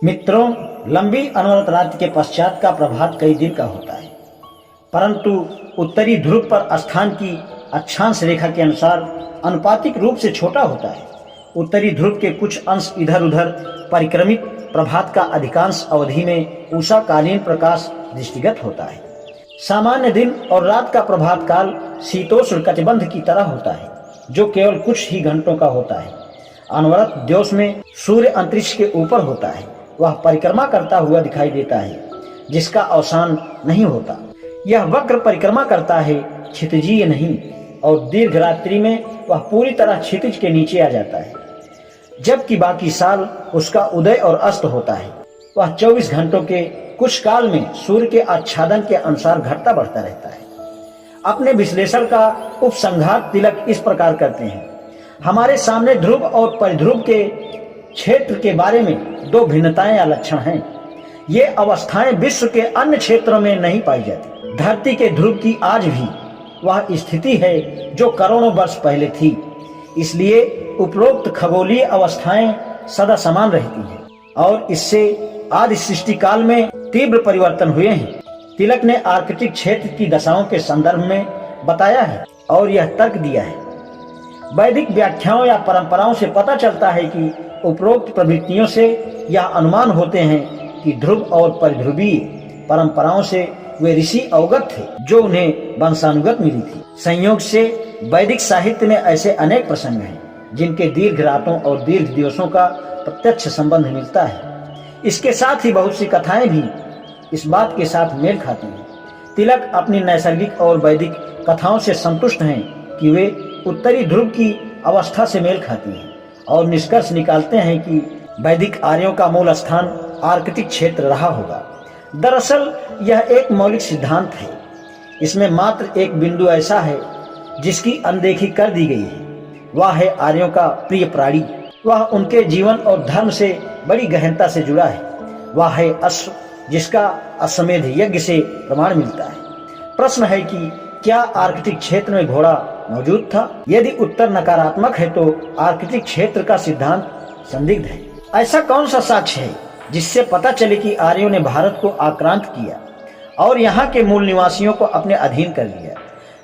मित्रों, लंबी अनवरत रात्रि के पश्चात का प्रभात कई दिन का होता है, परंतु उत्तरी ध्रुव पर स्थान की अक्षांश रेखा के अनुसार अनुपातिक रूप से छोटा होता है। उत्तरी ध्रुव के कुछ अंश इधर उधर परिक्रमित प्रभात का अधिकांश अवधि में उषाकालीन प्रकाश दृष्टिगत होता है। सामान्य दिन और रात का प्रभात काल शीतोष्ण कटिबंध की तरह होता है, जो केवल कुछ ही घंटों का होता है। अनवरत द्योष में सूर्य अंतरिक्ष के ऊपर होता है, वह परिक्रमा करता हुआ दिखाई देता है, जिसका अवसान नहीं होता। यह वक्र परिक्रमा करता है, क्षितिजीय नहीं, और दीर्घ रात्रि में वह पूरी तरह क्षितिज के नीचे आ जाता है, जबकि बाकी साल उसका उदय और अस्त होता है। वह 24 घंटों के कुछ काल में सूर्य के आच्छादन के अनुसार घटता बढ़ता रहता है। अपने विश्लेषण का उपसंहार तिलक इस प्रकार करते हैं। हमारे सामने ध्रुव और परिध्रुव के क्षेत्र के बारे में दो भिन्नताएं या लक्षण हैं। ये अवस्थाएं विश्व के अन्य क्षेत्रों में नहीं पाई जाती। धरती के ध्रुव की आज भी वह स्थिति है जो करोड़ों वर्ष पहले थी, इसलिए उपरोक्त खगोलीय अवस्थाएं सदा समान रहती हैं और इससे आदि सृष्टि काल में तीव्र परिवर्तन हुए हैं। तिलक ने आर्कटिक क्षेत्र की दशाओं के संदर्भ में बताया है और यह तर्क दिया है। वैदिक व्याख्याओं या परंपराओं से पता चलता है कि उपरोक्त प्रवृत्तियों से यह अनुमान होते हैं कि ध्रुव और परिध्रुवीय परंपराओं से वे ऋषि अवगत थे, जो उन्हें वंशानुगत मिली थी। संयोग से वैदिक साहित्य में ऐसे अनेक प्रसंग हैं जिनके दीर्घ रातों और दीर्घ दिवसों का प्रत्यक्ष संबंध मिलता है। इसके साथ ही बहुत सी कथाएं भी इस बात के साथ मेल खाती हैं। तिलक अपनी नैसर्गिक और वैदिक कथाओं से संतुष्ट हैं कि वे उत्तरी ध्रुव की अवस्था से मेल खाती हैं और निष्कर्ष निकालते हैं कि वैदिक आर्यों का मूल स्थान आर्कटिक क्षेत्र रहा होगा। दरअसल यह एक मौलिक सिद्धांत है। इसमें मात्र एक बिंदु ऐसा है जिसकी अनदेखी कर दी गई है। वह है आर्यों का प्रिय प्राणी। वह उनके जीवन और धर्म से बड़ी गहनता से जुड़ा है। वह है अश्व, जिसका अश्वमेध यज्ञ से प्रमाण मिलता है। प्रश्न है कि क्या आर्कटिक क्षेत्र में घोड़ा मौजूद था? यदि उत्तर नकारात्मक है तो आर्कटिक क्षेत्र का सिद्धांत संदिग्ध है। ऐसा कौन सा साक्ष्य है जिससे पता चले कि आर्यों ने भारत को आक्रांत किया और यहाँ के मूल निवासियों को अपने अधीन कर लिया?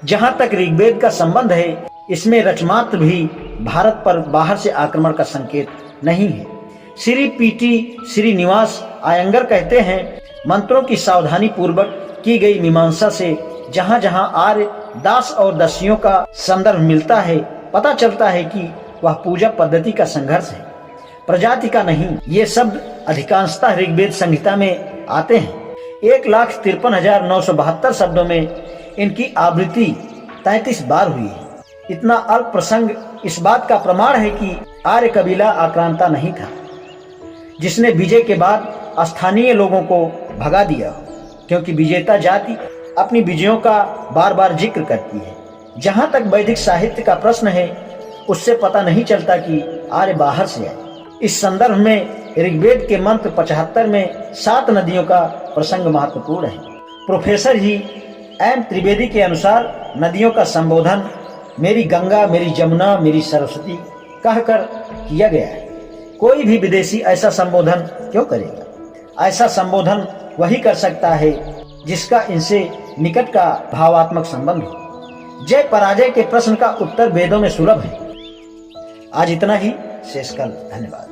जहाँ तक ऋग्वेद का संबंध है, इसमें रचमात्र भी भारत पर बाहर से आक्रमण का संकेत नहीं है। श्री पीटी श्रीनिवास आयंगर कहते हैं, मंत्रों की सावधानी पूर्वक की गई मीमांसा से जहाँ जहाँ आर्य दास और दस्युओं का संदर्भ मिलता है, पता चलता है कि वह पूजा पद्धति का संघर्ष है, प्रजाति का नहीं। ये शब्द अधिकांशतः ऋग्वेद संहिता में आते हैं। 1,53,972 शब्दों में इनकी आवृत्ति 33 बार हुई है। इतना अल्प प्रसंग इस बात का प्रमाण है कि आर्य कबीला आक्रांता नहीं था, जिसने विजय के बाद स्थानीय लोगों को भगा दिया, क्योंकि विजेता जाति अपनी विजयों का बार बार जिक्र करती है। जहाँ तक वैदिक साहित्य का प्रश्न है, उससे पता नहीं चलता कि आर्य बाहर से आए। इस संदर्भ में ऋग्वेद के मंत्र 75 में 7 नदियों का प्रसंग महत्वपूर्ण है। प्रोफेसर जी एम त्रिवेदी के अनुसार नदियों का संबोधन मेरी गंगा, मेरी जमुना, मेरी सरस्वती कहकर किया गया है। कोई भी विदेशी ऐसा संबोधन क्यों करेगा? ऐसा संबोधन वही कर सकता है जिसका इनसे निकट का भावात्मक संबंध हो। जय पराजय के प्रश्न का उत्तर वेदों में सुलभ है। आज इतना ही, शेष कल। धन्यवाद।